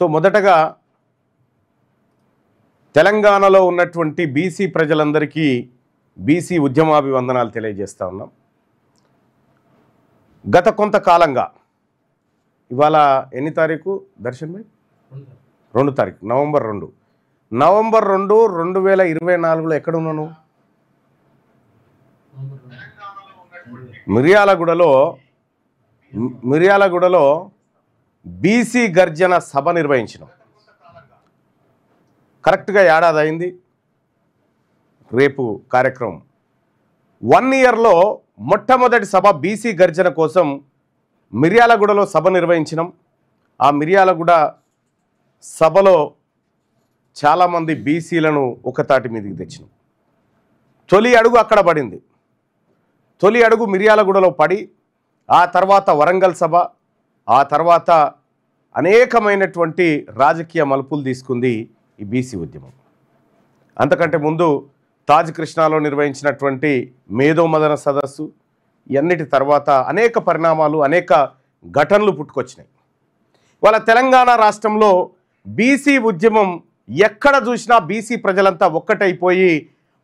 So మొదటగా తెలంగాణలో ఉన్నటువంటి బీసీ ప్రజలందరికీ బీసీ ఉద్యమాభివందనాలు తెలియజేస్తా ఉన్నాం. గత కొంతకాలంగా ఇవాళ ఎన్ని తారీఖు దర్శన్ భాయ్? 2 తారీఖు, నవంబర్ 2, 2024లో ఎక్కడ ఉన్నాను? మిర్యాలగూడలో బీసీ గర్జన సభ నిర్వహించినాం. కరెక్ట్గా ఏడాది అయింది. రేపు కార్యక్రమం 1 ఇయర్లో మొట్టమొదటి సభ బీసీ గర్జన కోసం మిర్యాలగూడలో సభ నిర్వహించినాం. ఆ మిర్యాలగూడ సభలో చాలామంది బీసీలను ఒకతాటి మీదకి తెచ్చినాం. తొలి అడుగు అక్కడ పడింది. తొలి అడుగు మిర్యాలగూడలో పడి ఆ తర్వాత వరంగల్ సభ, ఆ తర్వాత అనేకమైనటువంటి రాజకీయ మలుపులు తీసుకుంది ఈ బీసీ ఉద్యమం. అంతకంటే ముందు తాజ్ కృష్ణాలో నిర్వహించినటువంటి మేధోమదన సదస్సు, ఇవన్నిటి తర్వాత అనేక పరిణామాలు, అనేక ఘటనలు పుట్టుకొచ్చినాయి. ఇవాళ తెలంగాణ రాష్ట్రంలో బీసీ ఉద్యమం ఎక్కడ చూసినా బీసీ ప్రజలంతా ఒక్కటైపోయి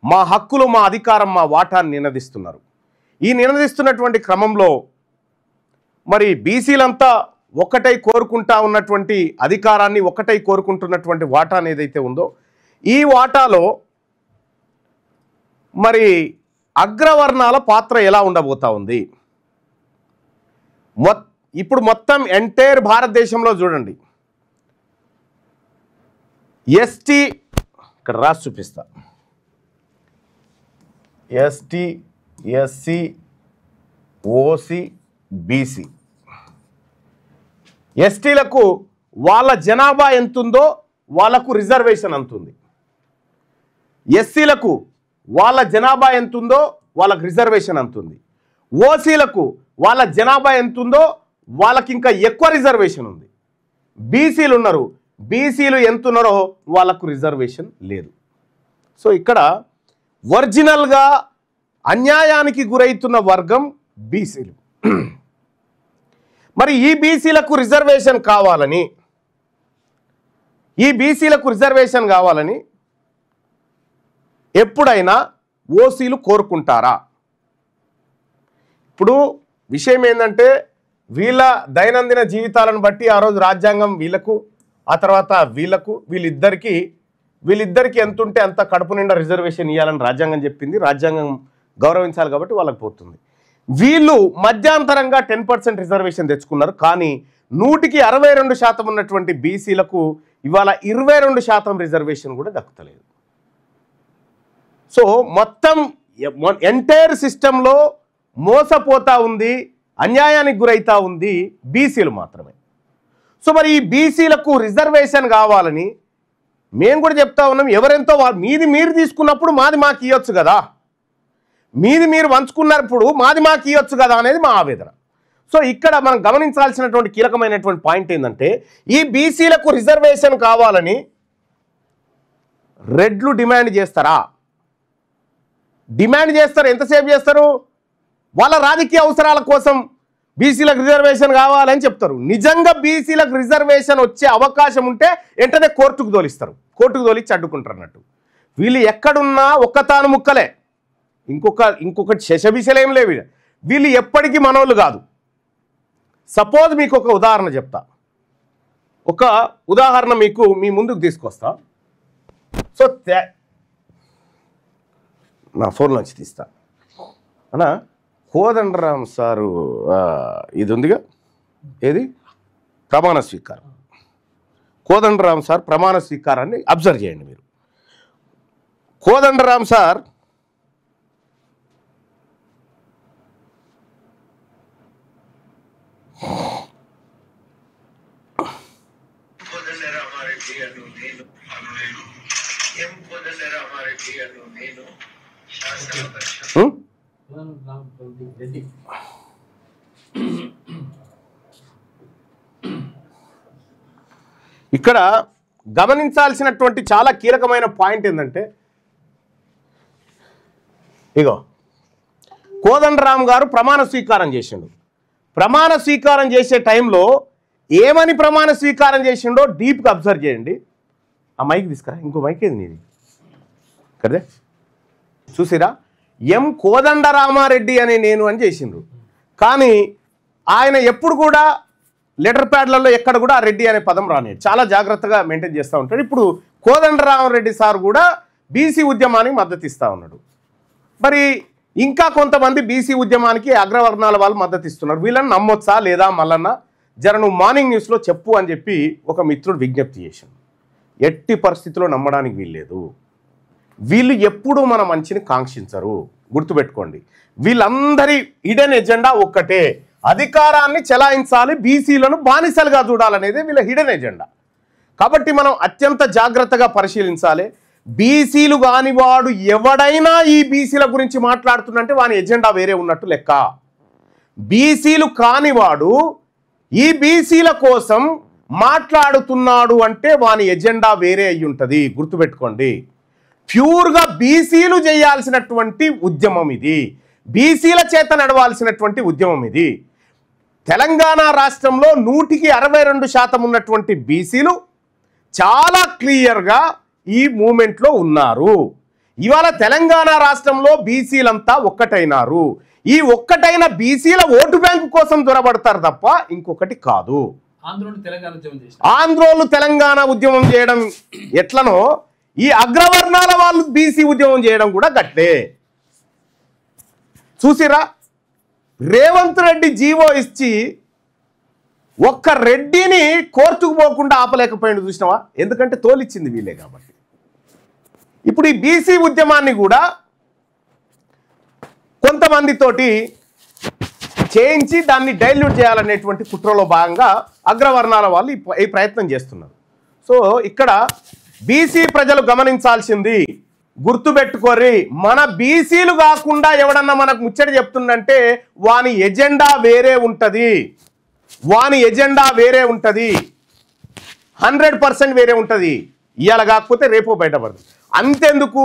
మా హక్కులు, మా అధికారం, మా వాటాన్ని నినదిస్తున్నారు. ఈ నినదిస్తున్నటువంటి క్రమంలో మరి బీసీలంతా ఒక్కటై కోరుకుంటా ఉన్నటువంటి అధికారాన్ని, ఒక్కటై కోరుకుంటున్నటువంటి వాటాను ఏదైతే ఉందో, ఈ వాటాలో మరి అగ్రవర్ణాల పాత్ర ఎలా ఉండబోతా ఉంది? ఇప్పుడు మొత్తం ఎంటైర్ భారతదేశంలో చూడండి, ఎస్టీ, ఇక్కడ రాసి చూపిస్తా, ఎస్టీ, ఎస్సీ, ఓసీ, బీసీ. ఎస్టీలకు వాళ్ళ జనాభా ఎంతుందో వాళ్ళకు రిజర్వేషన్ అంతుంది. ఎస్సీలకు వాళ్ళ జనాభా ఎంతుందో వాళ్ళకు రిజర్వేషన్ అంతుంది. ఓసీలకు వాళ్ళ జనాభా ఎంతుందో వాళ్ళకి ఇంకా ఎక్కువ రిజర్వేషన్ ఉంది. బీసీలు ఉన్నారు, బీసీలు ఎంతున్నారో వాళ్ళకు రిజర్వేషన్ లేదు. సో ఇక్కడ ఒరిజినల్గా అన్యాయానికి గురైతున్న వర్గం బీసీలు. మరి ఈ బీసీలకు రిజర్వేషన్ కావాలని ఎప్పుడైనా ఓసీలు కోరుకుంటారా? ఇప్పుడు విషయం ఏంటంటే, వీళ్ళ దైనందిన జీవితాలను బట్టి ఆ రోజు రాజ్యాంగం వీళ్ళకు, ఆ తర్వాత వీళ్ళకు, వీళ్ళిద్దరికి ఎంత ఉంటే అంత కడుపు నిండా రిజర్వేషన్ ఇవ్వాలని రాజ్యాంగం చెప్పింది. రాజ్యాంగం గౌరవించాలి కాబట్టి వాళ్ళకి పోతుంది. వీళ్ళు మధ్యాంతరంగా 10% రిజర్వేషన్ తెచ్చుకున్నారు. కానీ 100కి 62% ఉన్నటువంటి బీసీలకు ఇవాళ 22% రిజర్వేషన్ కూడా దక్కుతలేదు. సో మొత్తం ఎంటైర్ సిస్టంలో మోసపోతా ఉంది, అన్యాయానికి గురైతా ఉంది బీసీలు మాత్రమే. సో మరి ఈ బీసీలకు రిజర్వేషన్ కావాలని మేము కూడా చెప్తా ఉన్నాం. ఎవరెంతో మీది మీరు తీసుకున్నప్పుడు మాది మాకు ఇవ్వచ్చు కదా, మీది మీరు పంచుకున్నప్పుడు మాది మాకు ఇవ్వచ్చు కదా అనేది మా ఆవేదన. సో ఇక్కడ మనం గమనించాల్సినటువంటి కీలకమైనటువంటి పాయింట్ ఏంటంటే, ఈ బీసీలకు రిజర్వేషన్ కావాలని రెడ్లు డిమాండ్ చేస్తారా? డిమాండ్ చేస్తారు. ఎంతసేపు చేస్తారు? వాళ్ళ రాజకీయ అవసరాల కోసం బీసీలకు రిజర్వేషన్ కావాలని చెప్తారు. నిజంగా బీసీలకు రిజర్వేషన్ వచ్చే అవకాశం ఉంటే వెంటనే కోర్టుకు తోలిస్తారు, కోర్టుకు తోలిచ్చి అడ్డుకుంటారు అన్నట్టు. వీళ్ళు ఎక్కడున్నా ఒక్కతాను ముక్కలే, ఇంకొకటి శశబిశలేం లేవు. వీళ్ళు ఎప్పటికీ మనోళ్ళు కాదు. సపోజ్ మీకు ఒక ఉదాహరణ చెప్తా, ఒక ఉదాహరణ మీకు మీ ముందుకు తీసుకొస్తా. సో నా ఫోన్లోంచి తీస్తా అన్నా. కోదండరామ్ సారు ఇది ఉందిగా, ఏది ప్రమాణ స్వీకారం. కోదండరామ్ సార్ ప్రమాణ స్వీకారాన్ని అబ్జర్వ్ చేయండి మీరు. కోదండరామ్ సార్ ఇక్కడ గమనించాల్సినటువంటి చాలా కీలకమైన పాయింట్ ఏంటంటే, ఇగో కోదండరామ్ గారు ప్రమాణ స్వీకారం చేసిండు. ప్రమాణ స్వీకారం చేసే టైంలో ఏమని ప్రమాణ స్వీకారం చేసిండో డీప్గా అబ్జర్వ్ చేయండి. ఆ మైక్ తీసుకురా, ఇంకో మైక్ ఏది నీది కదే చూసిరా. ఎం కోదండరామారెడ్డి అనే నేను అని చేసిండ్రు, కానీ ఆయన ఎప్పుడు కూడా లెటర్ ప్యాడ్లలో ఎక్కడ కూడా ఆ రెడ్డి అనే పదం రానేది, చాలా జాగ్రత్తగా మెయింటైన్ చేస్తూ ఉంటాడు. ఇప్పుడు కోదండరామారెడ్డి సార్ కూడా బీసీ ఉద్యమానికి మద్దతు ఇస్తూ ఉన్నాడు. మరి ఇంకా కొంతమంది బీసీ ఉద్యమానికి అగ్రవర్ణాల వాళ్ళు మద్దతు ఇస్తున్నారు. వీళ్ళని నమ్మొచ్చా లేదా మల్లన్న, జర నువ్వు మార్నింగ్ న్యూస్లో చెప్పు అని చెప్పి ఒక మిత్రుడు విజ్ఞప్తి చేశాను. ఎట్టి పరిస్థితుల్లో నమ్మడానికి వీల్లేదు. వీళ్ళు ఎప్పుడూ మన మంచిని కాంక్షించరు, గుర్తుపెట్టుకోండి. వీళ్ళందరి హిడెన్ ఎజెండా ఒక్కటే, అధికారాన్ని చెలాయించాలి, బీసీలను బానిసలుగా చూడాలనేదే వీళ్ళ హిడెన్ ఎజెండా. కాబట్టి మనం అత్యంత జాగ్రత్తగా పరిశీలించాలి. బీసీలు కానివాడు ఎవడైనా ఈ బీసీల గురించి మాట్లాడుతున్నంటే వాని ఎజెండా వేరే ఉన్నట్టు లెక్క. బీసీలు కానివాడు ఈ బీసీల కోసం మాట్లాడుతున్నాడు అంటే వాని ఎజెండా వేరే అయి ఉంటుంది, గుర్తుపెట్టుకోండి. ప్యూర్గా బీసీలు చేయాల్సినటువంటి ఉద్యమం ఇది, బీసీల చేత నడవాల్సినటువంటి ఉద్యమం ఇది. తెలంగాణ రాష్ట్రంలో 162% ఉన్నటువంటి బీసీలు చాలా క్లియర్గా ఈ మూమెంట్లో ఉన్నారు. ఇవాళ తెలంగాణ రాష్ట్రంలో బీసీలంతా ఒక్కటైనారు. ఈ ఒక్కటైన బీసీల ఓటు బ్యాంకు కోసం దొరబడతారు తప్ప ఇంకొకటి కాదు. ఆంధ్రోలు తెలంగాణ ఉద్యమం చేయడం ఎట్లనో ఈ అగ్రవర్ణాల వాళ్ళు బీసీ ఉద్యమం చేయడం కూడా గట్లే. చూసిరా, రేవంత్ రెడ్డి జీవో ఇచ్చి ఒక్క రెడ్డిని కోర్టుకు పోకుండా ఆపలేకపోయింది, చూసినావా? ఎందుకంటే తోలిచ్చింది వీళ్ళే కాబట్టి. ఇప్పుడు ఈ బీసీ ఉద్యమాన్ని కూడా కొంతమందితోటి చేయించి దాన్ని డైల్యూట్ చేయాలనేటువంటి కుట్రలో భాగంగా అగ్రవర్ణాల వాళ్ళు ఈ ప్రయత్నం చేస్తున్నారు. సో ఇక్కడ బీసీ ప్రజలు గమనించాల్సింది, గుర్తుపెట్టుకోరి, మన బీసీలు కాకుండా ఎవడన్నా మనకు ముచ్చట చెప్తుందంటే వాని ఎజెండా వేరే ఉంటుంది, వాని ఎజెండా వేరే ఉంటుంది, 100% వేరే ఉంటుంది. ఇవాళ కాకపోతే రేపో బయటపడుతుంది. అంతెందుకు,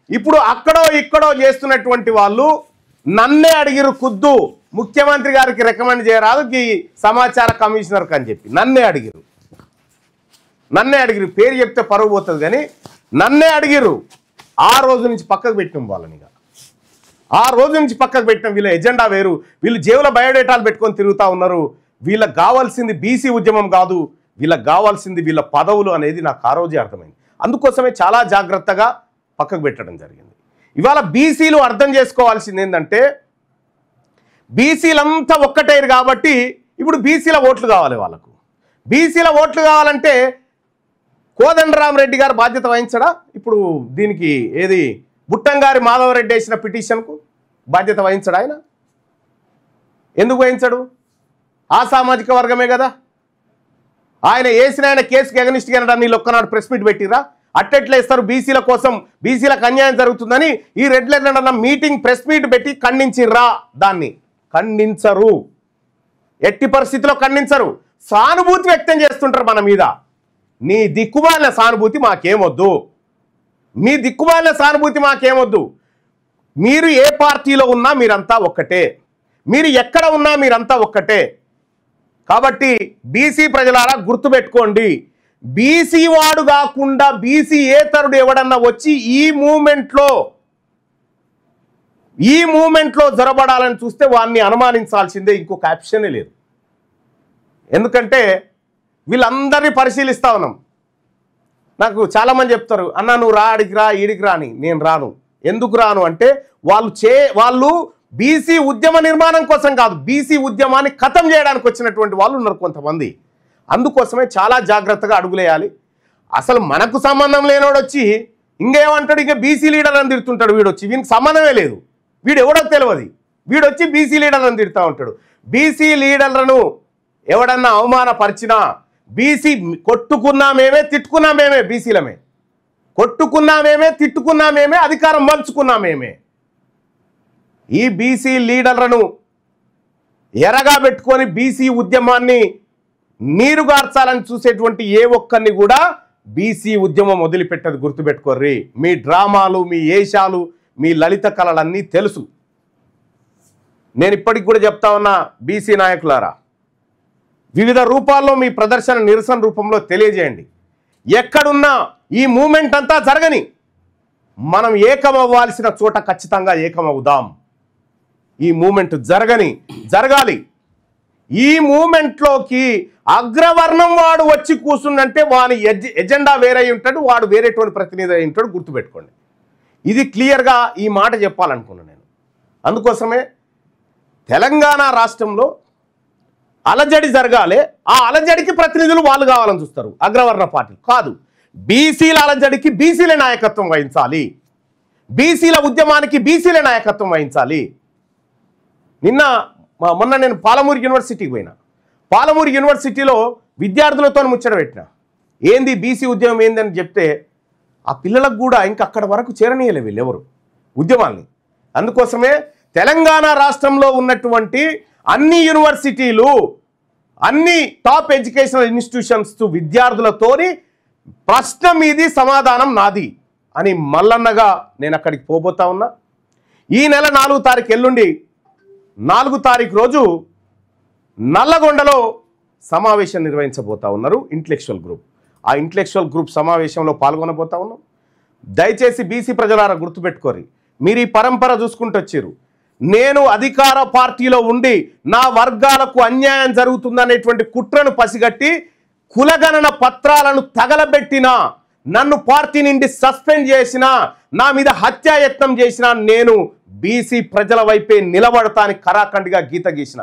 ఇప్పుడు అక్కడో ఇక్కడో చేస్తున్నటువంటి వాళ్ళు నన్నే అడిగిరు, ఖుద్దు ముఖ్యమంత్రి గారికి రికమెండ్ చేయరాదు ఈ సమాచార కమిషనర్కి అని చెప్పి నన్నే అడిగిరు. పేరు చెప్తే పరువు పోతుంది కానీ నన్నే అడిగిరు. ఆ రోజు నుంచి పక్కకు పెట్టినాం వాళ్ళని. ఆ రోజు నుంచి పక్కకు పెట్టినాం. వీళ్ళ ఎజెండా వేరు, వీళ్ళు జేబుల బయోడేటాలు పెట్టుకొని తిరుగుతూ ఉన్నారు. వీళ్ళకి కావాల్సింది బీసీ ఉద్యమం కాదు, వీళ్ళకి కావాల్సింది వీళ్ళ పదవులు అనేది నాకు ఆ రోజే అర్థమైంది. అందుకోసమే చాలా జాగ్రత్తగా పక్కకు పెట్టడం జరిగింది. ఇవాళ బీసీలు అర్థం చేసుకోవాల్సింది ఏంటంటే బీసీలంతా ఒక్కటైరు కాబట్టి ఇప్పుడు బీసీల ఓట్లు కావాలి. వాళ్ళకు బీసీల ఓట్లు కావాలంటే కోదండరామరెడ్డి గారు బాధ్యత వహించడా? ఇప్పుడు దీనికి ఏది బుట్టంగారి మాధవరెడ్డి వేసిన పిటిషన్కు బాధ్యత వహించడా? ఆయన ఎందుకు వహించడు? ఆ సామాజిక వర్గమే కదా. ఆయన వేసిన ఆయన కేసుకి ఎగనిస్ట్గా నీళ్ళు ఒక్కనాడు ప్రెస్ మీట్ పెట్టిరా? అట్టెట్లా ఇస్తారు? బీసీల కోసం, బీసీలకు అన్యాయం జరుగుతుందని ఈ red letter meeting press meet పెట్టి ఖండించిర్రా? దాన్ని ఖండించరు, ఎట్టి పరిస్థితిలో ఖండించరు. సానుభూతి వ్యక్తం చేస్తుంటారు మన మీద. నీ దిక్కుమాలిన సానుభూతి మాకేమొద్దు, మీ దిక్కుమాలిన సానుభూతి మాకేమొద్దు. మీరు ఏ పార్టీలో ఉన్నా మీరంతా ఒక్కటే, మీరు ఎక్కడ ఉన్నా మీరంతా ఒక్కటే. కాబట్టి బీసీ ప్రజలారా గుర్తుపెట్టుకోండి, బీసీ వాడు కాకుండా బీసీ ఏతరుడు ఎవడన్నా వచ్చి ఈ మూమెంట్లో జరబడాలని చూస్తే వాడిని అనుమానించాల్సిందే, ఇంకొక ఆప్షనే లేదు. ఎందుకంటే వీళ్ళందరినీ పరిశీలిస్తా ఉన్నాం. నాకు చాలామంది చెప్తారు, అన్న నువ్వు రా, అడిగి రా, ఈడికి రా అని. నేను రాను. ఎందుకు రాను అంటే వాళ్ళు బీసీ ఉద్యమ నిర్మాణం కోసం కాదు, బీసీ ఉద్యమాన్ని ఖతం చేయడానికి వచ్చినటువంటి వాళ్ళు ఉన్నారు కొంతమంది. అందుకోసమే చాలా జాగ్రత్తగా అడుగులేయాలి. అసలు మనకు సంబంధం లేనోడు వచ్చి ఇంకేమంటాడు, ఇంకా బీసీ లీడర్ అని తిడుతుంటాడు. వీడొచ్చి వీనికి సంబంధమే లేదు, వీడు ఎవడో తెలియదు, వీడొచ్చి బీసీ లీడర్ అని తిడుతూ ఉంటాడు. బీసీ లీడర్లను ఎవడన్నా అవమానపరిచినా, బీసీ కొట్టుకున్నామేమే తిట్టుకున్నామేమే, బీసీలమే కొట్టుకున్నామేమే తిట్టుకున్నామేమే, అధికారం మలుచుకున్నామేమే. ఈ బీసీ లీడర్లను ఎరగా పెట్టుకొని బీసీ ఉద్యమాన్ని నీరుగార్చాలని చూసేటువంటి ఏ ఒక్కరిని కూడా బీసీ ఉద్యమం వదిలిపెట్టదు, గుర్తుపెట్టుకోర్రి. మీ డ్రామాలు, మీ ఏషాలు, మీ లలిత కళలన్నీ తెలుసు. నేను ఇప్పటికి కూడా చెప్తా ఉన్నా, బీసీ నాయకులారా, వివిధ రూపాల్లో మీ ప్రదర్శన నిరసన రూపంలో తెలియజేయండి. ఎక్కడున్నా ఈ మూమెంట్ అంతా జరగని, మనం ఏకమవ్వాల్సిన చోట ఖచ్చితంగా ఏకమవుదాం. ఈ మూమెంట్ జరగాలి. ఈ మూమెంట్లోకి అగ్రవర్ణం వాడు వచ్చి కూర్చుందంటే వాని ఎజెండా వేరే ఉంటాడు, వాడు వేరేటువంటి ప్రతినిధి అయి ఉంటాడు. గుర్తుపెట్టుకోండి. ఇది క్లియర్గా ఈ మాట చెప్పాలనుకున్నాను నేను. అందుకోసమే తెలంగాణ రాష్ట్రంలో అలజడి జరగాలి. ఆ అలజడికి ప్రతినిధులు వాళ్ళు కావాలని చూస్తారు, అగ్రవర్ణ పార్టీ కాదు. బీసీల అలజడికి బీసీలే నాయకత్వం వహించాలి. బీసీల ఉద్యమానికి బీసీలే నాయకత్వం వహించాలి. మొన్న నేను పాలమూరు యూనివర్సిటీకి పోయినా. పాలమూరు యూనివర్సిటీలో విద్యార్థులతో ముచ్చట పెట్టిన. ఏంది బీసీ ఉద్యమం ఏందని చెప్తే ఆ పిల్లలకు కూడా ఇంకా అక్కడ వరకు చేరనీయలే వీళ్ళెవరు ఉద్యమాల్ని. అందుకోసమే తెలంగాణ రాష్ట్రంలో ఉన్నటువంటి అన్ని యూనివర్సిటీలు, అన్ని టాప్ ఎడ్యుకేషనల్ ఇన్స్టిట్యూషన్స్ విద్యార్థులతోని ప్రశ్న మీది సమాధానం నాది అని మల్లన్నగా నేను అక్కడికి పోబోతా ఉన్నా. ఈ నెల 4వ తారీఖు ఎల్లుండి 4వ తారీఖు రోజు నల్లగొండలో సమావేశం నిర్వహించబోతా ఉన్నారు ఇంటలెక్చువల్ గ్రూప్. ఆ ఇంటలెక్చువల్ గ్రూప్ సమావేశంలో పాల్గొనబోతా ఉన్నాం. దయచేసి బీసీ ప్రజలారా గుర్తుపెట్టుకోరి, మీరు ఈ పరంపర చూసుకుంటూ వచ్చారు. నేను అధికార పార్టీలో ఉండి నా వర్గాలకు అన్యాయం జరుగుతుందనేటువంటి కుట్రను పసిగట్టి కులగణన పత్రాలను తగలబెట్టినా, నన్ను పార్టీ నుండి సస్పెండ్ చేసినా, నా మీద హత్యాయత్నం చేసినా నేను బీసీ ప్రజల వైపే నిలబడతానికి ఖరాఖండిగా గీత గీసిన.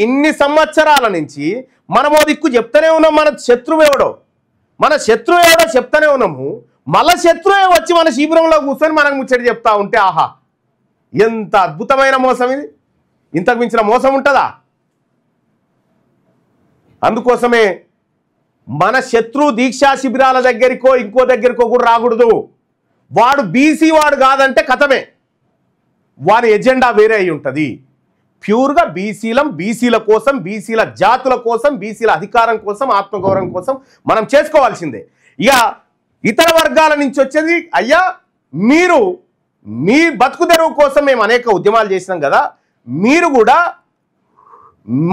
ఇన్ని సంవత్సరాల నుంచి మనమో దిక్కు చెప్తూనే ఉన్నాం, మన శత్రువు ఎవడో చెప్తూనే ఉన్నాము. మళ్ళా శత్రువే వచ్చి మన శిబిరంలో కూర్చొని మనకు ముచ్చటి చెప్తా ఉంటే ఆహా, ఎంత అద్భుతమైన మోసం ఇది! ఇంతకు మించిన మోసం ఉంటుందా? అందుకోసమే మన శత్రు దీక్షా శిబిరాల దగ్గరికో ఇంకో దగ్గరికో కూడా రాకూడదు. వాడు బీసీ వాడు కాదంటే కథమే, వాని ఎజెండా వేరే అయి ఉంటుంది. ప్యూర్గా బీసీల కోసం, బీసీల జాతుల కోసం, బీసీల అధికారం కోసం, ఆత్మగౌరవం కోసం మనం చేసుకోవాల్సిందే. ఇక ఇతర వర్గాల నుంచి వచ్చేది, అయ్యా మీరు మీ బతుకు తెరువు కోసం మేము అనేక ఉద్యమాలు చేసినాం కదా, మీరు కూడా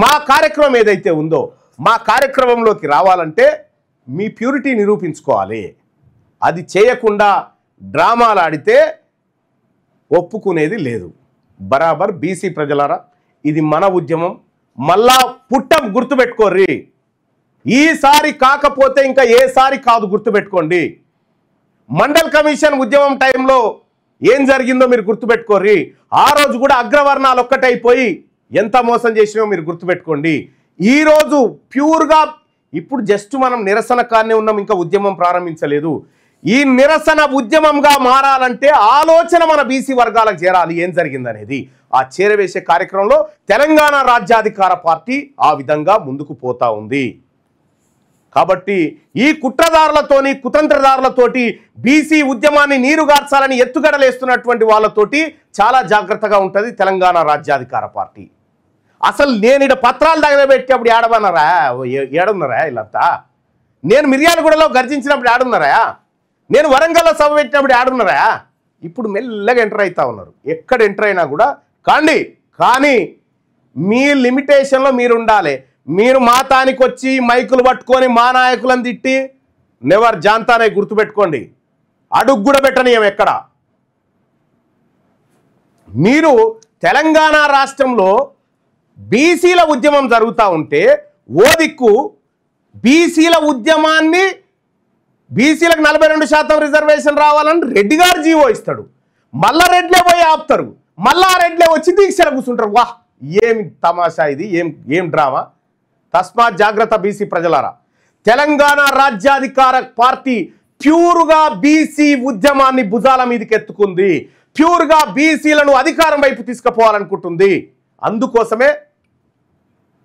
మా కార్యక్రమం ఏదైతే ఉందో మా కార్యక్రమంలోకి రావాలంటే మీ ప్యూరిటీ నిరూపించుకోవాలి. అది చేయకుండా డ్రామాలు ఆడితే ఒప్పుకునేది లేదు. బరాబర్ బీసీ ప్రజలారా, ఇది మన ఉద్యమం, మళ్ళా పుట్టం గుర్తుపెట్టుకోర్రి. ఈసారి కాకపోతే ఇంకా ఏసారి కాదు, గుర్తుపెట్టుకోండి. మండల్ కమిషన్ ఉద్యమం టైంలో ఏం జరిగిందో మీరు గుర్తుపెట్టుకోర్రి. ఆ రోజు కూడా అగ్రవర్ణాలు ఒక్కటైపోయి ఎంత మోసం చేసినో మీరు గుర్తుపెట్టుకోండి. ఈరోజు ప్యూర్గా ఇప్పుడు జస్ట్ మనం నిరసన కానే ఉన్నాం, ఇంకా ఉద్యమం ప్రారంభించలేదు. ఈ నిరసన ఉద్యమంగా మారాలంటే ఆలోచన మన బీసీ వర్గాలకు చేరాలి ఏం జరిగిందనేది. ఆ చేరవేసే కార్యక్రమంలో తెలంగాణ రాజ్యాధికార పార్టీ ఆ విధంగా ముందుకు పోతా ఉంది. కాబట్టి ఈ కుట్రదారులతోని కుతంత్రదారులతోటి బీసీ ఉద్యమాన్ని నీరుగార్చాలని ఎత్తుగడలేస్తున్నటువంటి వాళ్ళతోటి చాలా జాగ్రత్తగా ఉంటుంది తెలంగాణ రాజ్యాధికార పార్టీ. అసలు నేను ఇక్కడ పత్రాలు తగలబెట్టి అప్పుడు ఏడున్నారా వీళ్ళంతా? నేను మిర్యాలగూడలో గర్జించినప్పుడు ఏడున్నారా? నేను వరంగల్లో సభ పెట్టినప్పుడు ఏడున్నారా? ఇప్పుడు మెల్లగా ఎంటర్ అవుతా ఉన్నారు. ఎక్కడ ఎంటర్ అయినా కూడా కానీ మీ లిమిటేషన్లో మీరు ఉండాలి. మీరు మాతానికి వచ్చి మైకులు పట్టుకొని మా నాయకులను తిట్టి నెవర్ జాంతానే గుర్తుపెట్టుకోండి. అడుగు కూడా పెట్టనీయం ఎక్కడ. మీరు తెలంగాణ రాష్ట్రంలో బీసీల ఉద్యమం జరుగుతూ ఉంటే ఓ దిక్కు బీసీల ఉద్యమాన్ని బీసీలకు 42% రిజర్వేషన్ రావాలని రెడ్డి గారు జీవో ఇస్తాడు. మళ్ళా రెడ్లే పోయి ఆపుతారు, మళ్ళా రెడ్లే వచ్చి దీక్షలు కూర్చుంటారు. వాహ్, ఏమి తమాషా ఇది, ఏం డ్రామా! తస్మాత్ జాగ్రత్త బీసీ ప్రజలారా. తెలంగాణ రాజ్యాధికార పార్టీ ప్యూర్గా బీసీ ఉద్యమాన్ని భుజాల మీదకి ఎత్తుకుంది. ప్యూర్గా బీసీలను అధికారం వైపు తీసుకుపోవాలనుకుంటుంది. అందుకోసమే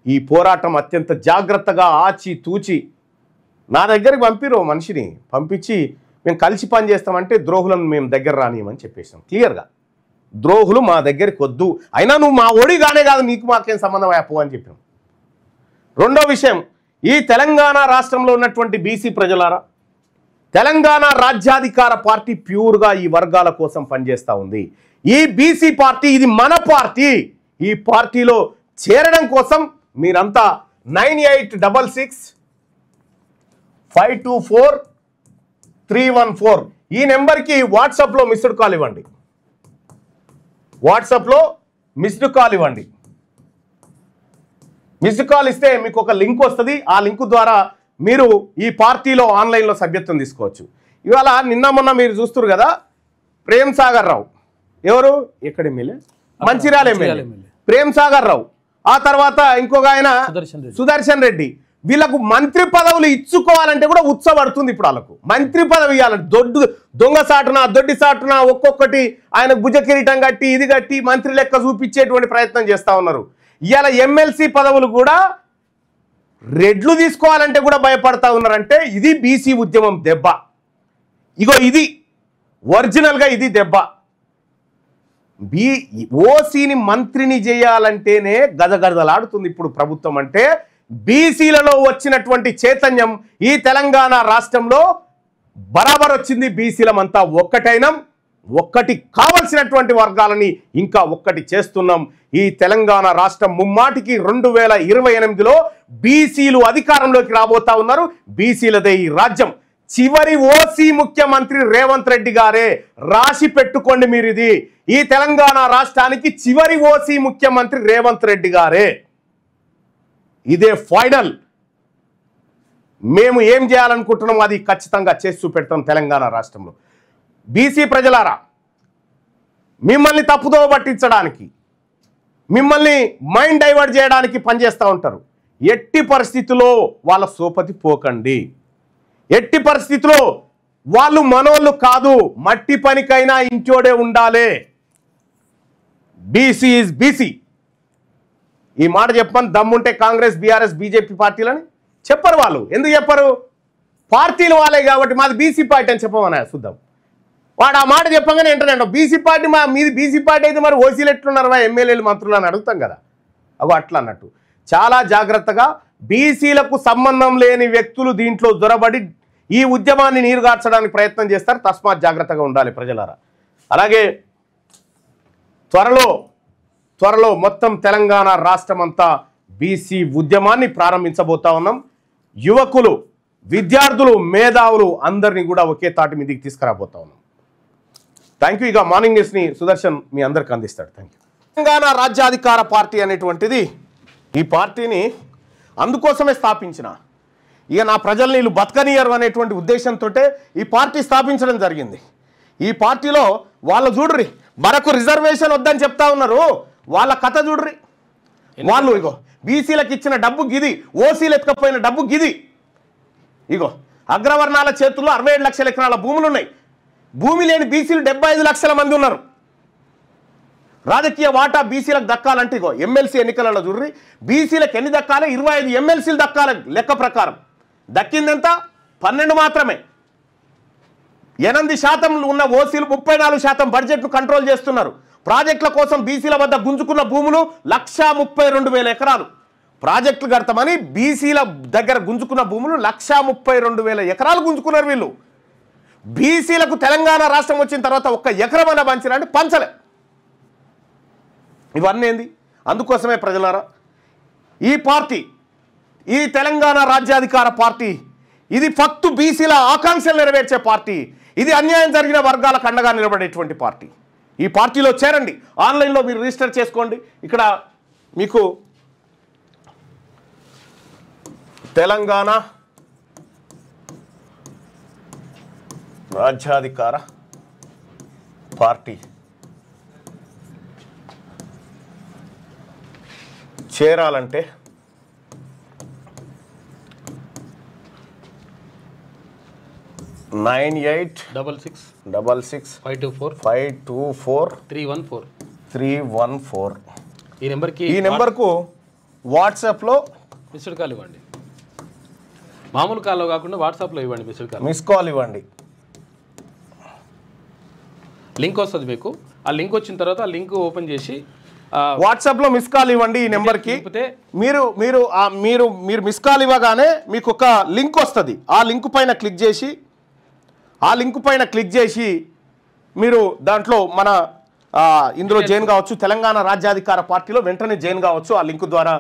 ఈ పోరాటం అత్యంత జాగ్రత్తగా ఆచి తూచి నా దగ్గరికి పంపిరు మనిషిని పంపించి మేము కలిసి పని చేస్తామంటే ద్రోహులను మేము దగ్గర రానియమని చెప్పేసాం క్లియర్గా. ద్రోహులు మా దగ్గరికి వద్దు, అయినా నువ్వు మా ఓడిగానే కాదు, నీకు మాకేం సంబంధం అయిపో అని చెప్పాం. రెండో విషయం, ఈ తెలంగాణ రాష్ట్రంలో ఉన్నటువంటి బీసీ ప్రజలారా, తెలంగాణ రాజ్యాధికార పార్టీ ప్యూర్గా ఈ వర్గాల కోసం పనిచేస్తూ ఉంది. ఈ బీసీ పార్టీ ఇది మన పార్టీ. ఈ పార్టీలో చేరడం కోసం మీరంతా 9866524314 ఈ నెంబర్కి వాట్సాప్లో మిస్డ్ కాల్ ఇవ్వండి. వాట్సాప్లో మిస్డ్ కాల్ ఇవ్వండి. మిస్డ్ కాల్ ఇస్తే మీకు ఒక లింక్ వస్తుంది. ఆ లింక్ ద్వారా మీరు ఈ పార్టీలో ఆన్లైన్లో సభ్యత్వం తీసుకోవచ్చు. ఇవాళ నిన్న మొన్న మీరు చూస్తున్నారు కదా, ప్రేమ్ సాగర్ రావు ఎవరు ఎక్కడ ఎమ్మెల్యే, మంచిర్యాల ఎమ్మెల్యే ప్రేమ్ సాగర్ రావు, ఆ తర్వాత ఇంకొక ఆయన సుదర్శన్ రెడ్డి, వీళ్ళకు మంత్రి పదవులు ఇచ్చుకోవాలంటే కూడా ఉత్సపడుతుంది. ఇప్పుడు వాళ్ళకు మంత్రి పదవి ఇవ్వాలంటే దొంగ సాటున దొడ్డి సాటున ఒక్కొక్కటి ఆయన భుజ కిరీటం కట్టి ఇది కట్టి మంత్రి లెక్క చూపించేటువంటి ప్రయత్నం చేస్తూ ఉన్నారు. ఇవాళ ఎమ్మెల్సీ పదవులు కూడా రెడ్లు తీసుకోవాలంటే కూడా భయపడతా ఉన్నారంటే ఇది బీసీ ఉద్యమం దెబ్బ. ఇగో ఇది ఒరిజినల్గా ఇది దెబ్బ. ఓసీని మంత్రిని చేయాలంటేనే గజగజలాడుతుంది ఇప్పుడు ప్రభుత్వం. అంటే బీసీలలో వచ్చినటువంటి చైతన్యం ఈ తెలంగాణ రాష్ట్రంలో బరాబర్ వచ్చింది. బీసీలమంతా ఒక్కటైనం, ఒక్కటి కావలసినటువంటి వర్గాలని ఇంకా ఒక్కటి చేస్తున్నాం. ఈ తెలంగాణ రాష్ట్రం ముమ్మాటికి 2028లో బీసీలు అధికారంలోకి రాబోతా ఉన్నారు. బీసీలదే ఈ రాజ్యం. చివరి ఓసీ ముఖ్యమంత్రి రేవంత్ రెడ్డి గారే, రాసి పెట్టుకోండి మీరు ఇది. ఈ తెలంగాణ రాష్ట్రానికి చివరి ఓసీ ముఖ్యమంత్రి రేవంత్ రెడ్డి గారే. ఇదే ఫైనల్. మేము ఏం చేయాలనుకుంటున్నాం అది ఖచ్చితంగా చేసి చూపెడతాం తెలంగాణ రాష్ట్రంలో. బీసీ ప్రజలారా, మిమ్మల్ని తప్పుదోవ పట్టించడానికి, మిమ్మల్ని మైండ్ డైవర్ట్ చేయడానికి పనిచేస్తూ ఉంటారు. ఎట్టి పరిస్థితుల్లో వాళ్ళ సోపతి పోకండి. ఎట్టి పరిస్థితుల్లో వాళ్ళు మనోళ్ళు కాదు, మట్టి పనికైనా ఇంచోడే ఉండాలి. BC is BC. ఈ మాట చెప్పని దమ్ముంటే కాంగ్రెస్, బీఆర్ఎస్, బీజేపీ పార్టీలని చెప్పరు. వాళ్ళు ఎందుకు చెప్పరు? పార్టీలు వాళ్ళే కాబట్టి మాది బీసీ పార్టీ అని చెప్పమన్నా చూద్దాం. వాడు ఆ మాట చెప్పగానే ఏంటంటే బీసీ పార్టీ మీది బీసీ పార్టీ అయితే మరి ఓసీలు ఎట్లున్నారు ఎమ్మెల్యేలు మంత్రులు అని అడుగుతాం కదా. అగో అట్లా అన్నట్టు చాలా జాగ్రత్తగా బీసీలకు సంబంధం లేని వ్యక్తులు దీంట్లో దొరబడి ఈ ఉద్యమాన్ని నీరుగార్చడానికి ప్రయత్నం చేస్తారు. తస్మాత్ జాగ్రత్తగా ఉండాలి ప్రజలారా. అలాగే త్వరలో మొత్తం తెలంగాణ రాష్ట్రం అంతా బీసీ ఉద్యమాన్ని ప్రారంభించబోతా ఉన్నాం. యువకులు, విద్యార్థులు, మేధావులు అందరినీ కూడా ఒకే తాటి మీదకి తీసుకురాబోతా ఉన్నాం. Thank you. ఇక మార్నింగ్ న్యూస్ని సుదర్శన్ మీ అందరికి అందిస్తాడు. Thank you. తెలంగాణ రాజ్యాధికార పార్టీ అనేటువంటిది, ఈ పార్టీని అందుకోసమే స్థాపించిన, ఇక నా ప్రజల్ని వీళ్ళు బతకనియరు అనేటువంటి ఉద్దేశంతో ఈ పార్టీ స్థాపించడం జరిగింది. ఈ పార్టీలో వాళ్ళు చూడ్రి, మనకు రిజర్వేషన్ వద్దని చెప్తా ఉన్నారు, వాళ్ళ కథ చూడ్రి. వాళ్ళు ఇగో బీసీలకు ఇచ్చిన డబ్బు గిది, ఓసీలు ఎత్తుకపోయిన డబ్బు గిది. ఇగో అగ్రవర్ణాల చేతుల్లో 67 లక్షల ఎకరాల భూములు ఉన్నాయి. భూమి లేని బీసీలు 75 లక్షల మంది ఉన్నారు. రాజకీయ వాటా బీసీలకు దక్కాలంటే ఇగో ఎమ్మెల్సీ ఎన్నికలలో చూడ్రి, బీసీలకు ఎన్ని దక్కాలి? 25 ఎమ్మెల్సీలు దక్కాలి లెక్క ప్రకారం. దక్కిందెంత? 12 మాత్రమే. 8% ఉన్న ఓసీలు 34% బడ్జెట్ను కంట్రోల్ చేస్తున్నారు. ప్రాజెక్టుల కోసం బీసీల వద్ద గుంజుకున్న భూములు 132,000 ఎకరాలు. ప్రాజెక్టులు కడతామని బీసీల దగ్గర గుంజుకున్న భూములు 132,000 ఎకరాలు గుంజుకున్నారు వీళ్ళు. బీసీలకు తెలంగాణ రాష్ట్రం వచ్చిన తర్వాత ఒక్క ఎకరమన్నా పంచిరంటే పంచలే. ఇవన్నీ ఏంది? అందుకోసమే ప్రజలారా, ఈ పార్టీ, ఈ తెలంగాణ రాజ్యాధికార పార్టీ, ఇది ఫక్తు బీసీల ఆకాంక్షలు నెరవేర్చే పార్టీ. ఇది అన్యాయం జరిగిన వర్గాలకు అండగా నిలబడేటువంటి పార్టీ. ఈ పార్టీలో చేరండి. ఆన్లైన్లో మీరు రిజిస్టర్ చేసుకోండి. ఇక్కడ మీకు తెలంగాణ రాజ్యాధికార పార్టీ చేరాలంటే నైన్ 886654 ఈ నెంబర్కు వాట్సాప్లో మిస్డ్ కాల్ ఇవ్వండి. మామూలు కాల్లో కాకుండా వాట్సాప్లో ఇవ్వండి. మిస్ కాల్ ఇవ్వండి. లింక్ వస్తుంది మీకు. ఆ లింక్ వచ్చిన తర్వాత ఆ లింక్ ఓపెన్ చేసి వాట్సాప్లో మిస్ కాల్ ఇవ్వండి. ఈ నెంబర్కి మీరు మీరు మీరు మీరు మిస్ కాల్ ఇవ్వగానే మీకు ఒక లింక్ వస్తుంది. ఆ లింక్ పైన క్లిక్ చేసి మీరు దాంట్లో మన ఇందులో జాయిన్ కావచ్చు. తెలంగాణ రాజ్యాధికార పార్టీలో వెంటనే జాయిన్ కావచ్చు. ఆ లింక్ ద్వారా